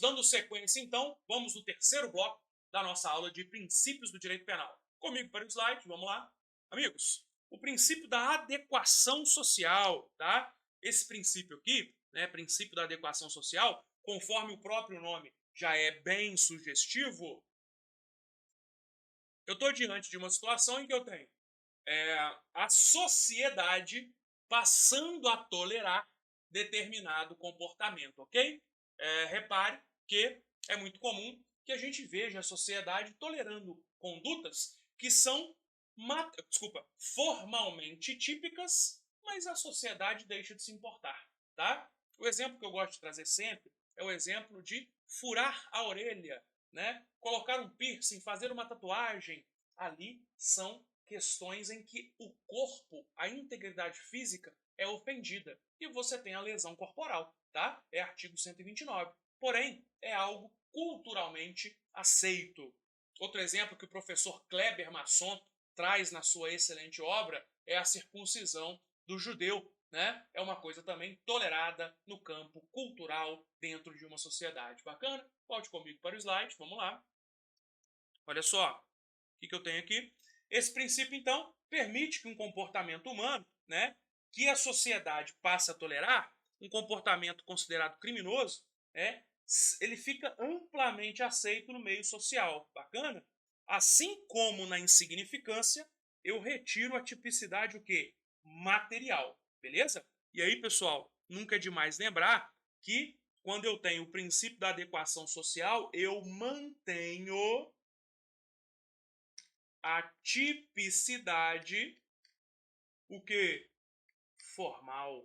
Dando sequência, então, vamos no terceiro bloco da nossa aula de princípios do direito penal. Comigo para o slide, vamos lá. Amigos, o princípio da adequação social, tá? Esse princípio aqui, né, princípio da adequação social, conforme o próprio nome já é bem sugestivo, eu estou diante de uma situação em que eu tenho a sociedade passando a tolerar determinado comportamento, ok? Repare que é muito comum que a gente veja a sociedade tolerando condutas que são formalmente típicas, mas a sociedade deixa de se importar, tá? O exemplo que eu gosto de trazer sempre é o exemplo de furar a orelha, né? Colocar um piercing, fazer uma tatuagem. Ali são questões em que o corpo, a integridade física, é ofendida. E você tem a lesão corporal, tá? É artigo 129. Porém, é algo culturalmente aceito. Outro exemplo que o professor Kleber Masson traz na sua excelente obra é a circuncisão do judeu, né? É uma coisa também tolerada no campo cultural dentro de uma sociedade. Bacana? Volte comigo para o slide, vamos lá. Olha só, o que eu tenho aqui? Esse princípio, então, permite que um comportamento humano, né, que a sociedade passe a tolerar, um comportamento considerado criminoso, ele fica amplamente aceito no meio social. Bacana? Assim como na insignificância, eu retiro a tipicidade o quê? Material. Beleza? E aí, pessoal, nunca é demais lembrar que quando eu tenho o princípio da adequação social, eu mantenho a tipicidade, o que? Formal.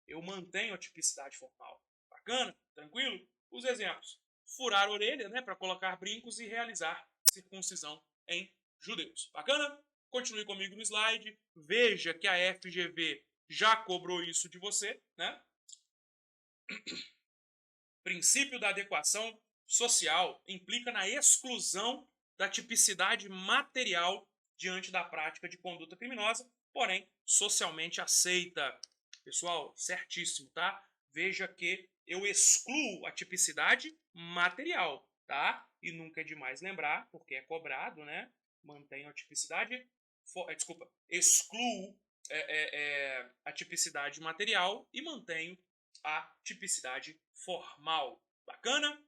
Eu mantenho a tipicidade formal. Bacana? Tranquilo? Os exemplos. Furar a orelha, né, para colocar brincos e realizar circuncisão em judeus. Bacana? Continue comigo no slide. Veja que a FGV já cobrou isso de você, né? Princípio da adequação social implica na exclusão da tipicidade material diante da prática de conduta criminosa, porém socialmente aceita. Pessoal, certíssimo, tá? Veja que eu excluo a tipicidade material, tá? E nunca é demais lembrar, porque é cobrado, né? Mantenho a tipicidade, excluo a tipicidade material e mantenho a tipicidade formal. Bacana?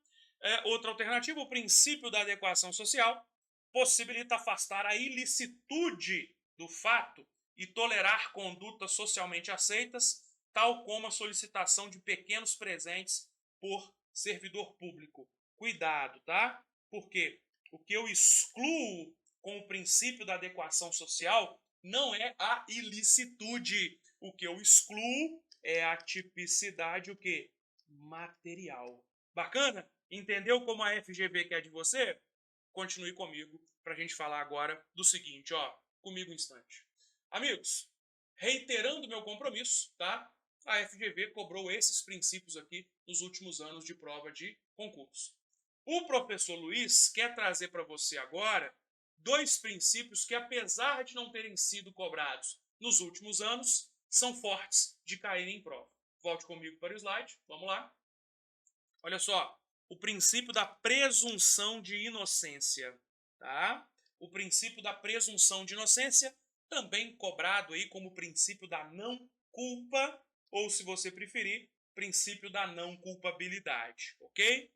Outra alternativa, o princípio da adequação social possibilita afastar a ilicitude do fato e tolerar condutas socialmente aceitas, tal como a solicitação de pequenos presentes por servidor público. Cuidado, tá? Porque o que eu excluo com o princípio da adequação social não é a ilicitude. O que eu excluo é a tipicidade, o quê? Material. Bacana? Entendeu como a FGV quer de você? Continue comigo para a gente falar agora do seguinte, ó. Comigo um instante. Amigos, reiterando meu compromisso, tá? A FGV cobrou esses princípios aqui nos últimos anos de prova de concurso. O professor Luiz quer trazer para você agora dois princípios que, apesar de não terem sido cobrados nos últimos anos, são fortes de caírem em prova. Volte comigo para o slide, vamos lá. Olha só, o princípio da presunção de inocência, tá? O princípio da presunção de inocência, também cobrado aí como princípio da não culpa, ou se você preferir, princípio da não culpabilidade, ok?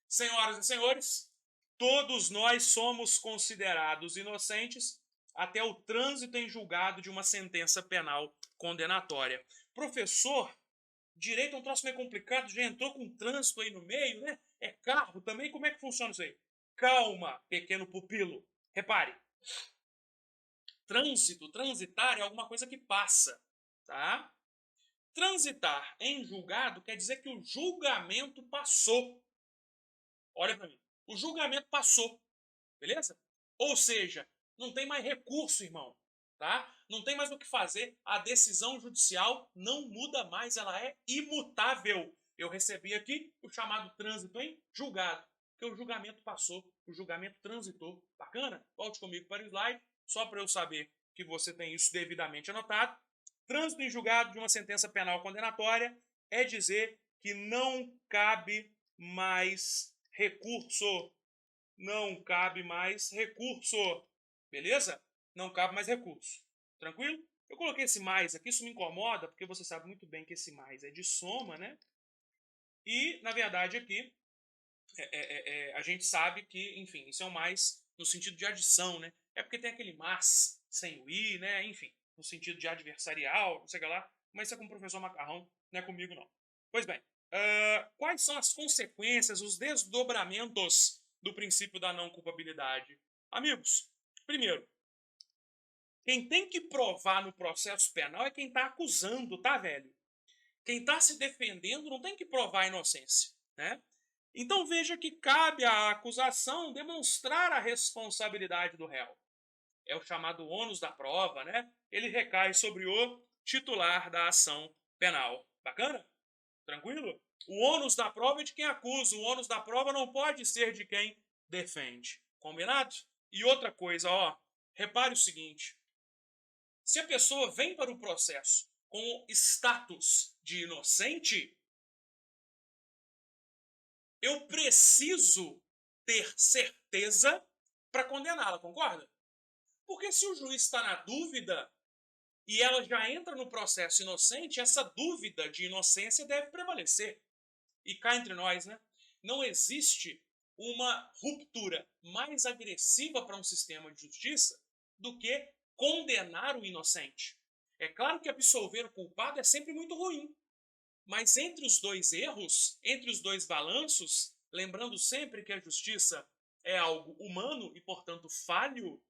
Senhoras e senhores, todos nós somos considerados inocentes até o trânsito em julgado de uma sentença penal condenatória. Professor, direito é um troço meio complicado, já entrou com trânsito aí no meio, né? É carro também, como é que funciona isso aí? Calma, pequeno pupilo. Repare, trânsito, transitar é alguma coisa que passa, tá? Transitar em julgado quer dizer que o julgamento passou. Olha para mim, o julgamento passou, beleza? Ou seja, não tem mais recurso, irmão, tá? Não tem mais o que fazer, a decisão judicial não muda mais, ela é imutável. Eu recebi aqui o chamado trânsito em julgado, porque o julgamento passou, o julgamento transitou. Bacana? Volte comigo para o slide, só para eu saber que você tem isso devidamente anotado. Trânsito em julgado de uma sentença penal condenatória é dizer que não cabe mais recurso. Não cabe mais recurso. Beleza? Não cabe mais recurso. Tranquilo? Eu coloquei esse mais aqui, isso me incomoda, porque você sabe muito bem que esse mais é de soma, né? E, na verdade, aqui, a gente sabe que, enfim, isso é um mais no sentido de adição, né? É porque tem aquele mas sem o i, né? Enfim, no sentido de adversarial, não sei o que lá. Mas isso é com o professor Macarrão, não é comigo, não. Pois bem, quais são as consequências, os desdobramentos do princípio da não culpabilidade? Amigos, primeiro, quem tem que provar no processo penal é quem está acusando, tá, velho? Quem está se defendendo não tem que provar a inocência, né? Então veja que cabe à acusação demonstrar a responsabilidade do réu. É o chamado ônus da prova, né? Ele recai sobre o titular da ação penal. Bacana? Tranquilo? O ônus da prova é de quem acusa, o ônus da prova não pode ser de quem defende. Combinado? E outra coisa, ó, repare o seguinte: se a pessoa vem para o processo com o status de inocente, eu preciso ter certeza para condená-la, concorda? Porque se o juiz está na dúvida e ela já entra no processo inocente, essa dúvida de inocência deve prevalecer. E cá entre nós, né? Não existe uma ruptura mais agressiva para um sistema de justiça do que condenar o inocente. É claro que absolver o culpado é sempre muito ruim, mas entre os dois erros, entre os dois balanços, lembrando sempre que a justiça é algo humano e, portanto, falho,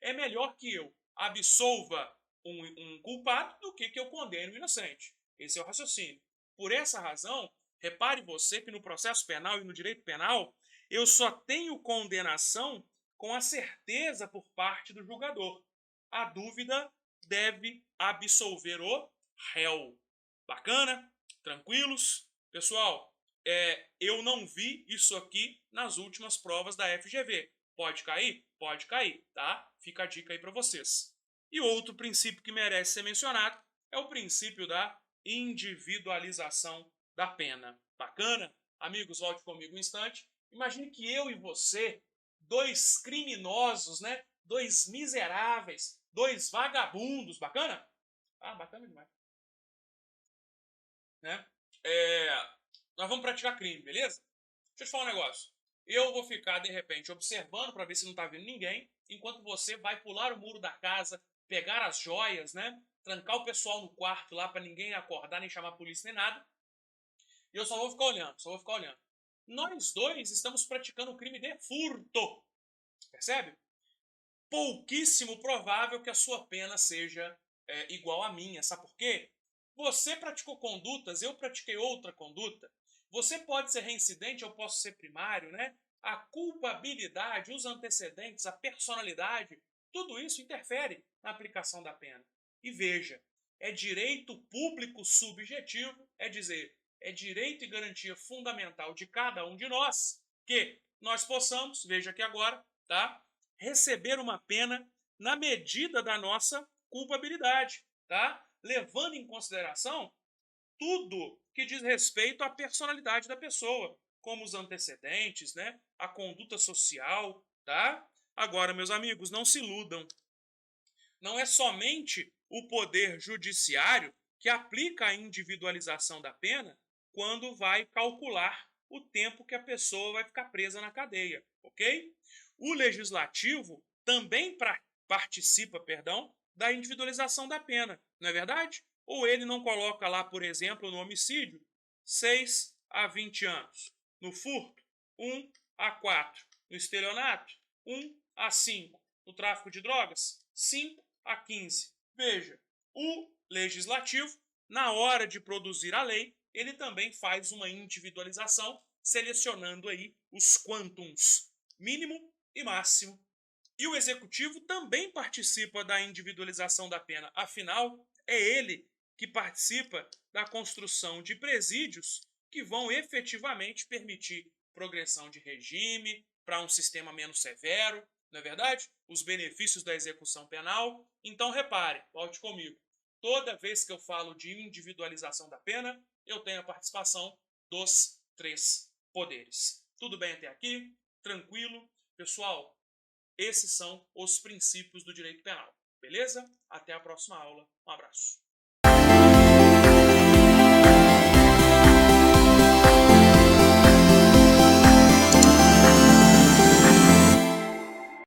é melhor que eu absolva um culpado do que eu condene o inocente. Esse é o raciocínio. Por essa razão, repare você que no processo penal e no direito penal, eu só tenho condenação com a certeza por parte do julgador. A dúvida deve absolver o réu. Bacana? Tranquilos? Pessoal, eu não vi isso aqui nas últimas provas da FGV. Pode cair? Pode cair, tá? Fica a dica aí para vocês. E outro princípio que merece ser mencionado é o princípio da individualização da pena. Bacana? Amigos, volte comigo um instante. Imagine que eu e você, dois criminosos, né? Dois miseráveis, dois vagabundos. Bacana? Ah, bacana demais. Né? Nós vamos praticar crime, beleza? Deixa eu te falar um negócio. Eu vou ficar, de repente, observando para ver se não está vindo ninguém, enquanto você vai pular o muro da casa, pegar as joias, né? Trancar o pessoal no quarto lá para ninguém acordar, nem chamar a polícia, nem nada. E eu só vou ficar olhando, só vou ficar olhando. Nós dois estamos praticando o crime de furto. Percebe? Pouquíssimo provável que a sua pena seja igual à minha. Sabe por quê? Você praticou condutas, eu pratiquei outra conduta. Você pode ser reincidente, eu posso ser primário, né? A culpabilidade, os antecedentes, a personalidade, tudo isso interfere na aplicação da pena. E veja, é direito público subjetivo, é dizer, é direito e garantia fundamental de cada um de nós que nós possamos, veja aqui agora, tá? Receber uma pena na medida da nossa culpabilidade, tá? Levando em consideração tudo que diz respeito à personalidade da pessoa, como os antecedentes, né? A conduta social, tá? Agora, meus amigos, não se iludam. Não é somente o poder judiciário que aplica a individualização da pena quando vai calcular o tempo que a pessoa vai ficar presa na cadeia, ok? O legislativo também participa, da individualização da pena, não é verdade? Ou ele não coloca lá, por exemplo, no homicídio, 6 a 20 anos. No furto, 1 a 4. No estelionato, 1 a 5. No tráfico de drogas, 5 a 15. Veja, o legislativo, na hora de produzir a lei, ele também faz uma individualização, selecionando aí os quantums mínimo e máximo. E o executivo também participa da individualização da pena. Afinal, é ele que participa da construção de presídios que vão efetivamente permitir progressão de regime para um sistema menos severo, não é verdade? Os benefícios da execução penal. Então, repare, volte comigo. Toda vez que eu falo de individualização da pena, eu tenho a participação dos três poderes. Tudo bem até aqui? Tranquilo? Pessoal, esses são os princípios do direito penal. Beleza? Até a próxima aula. Um abraço.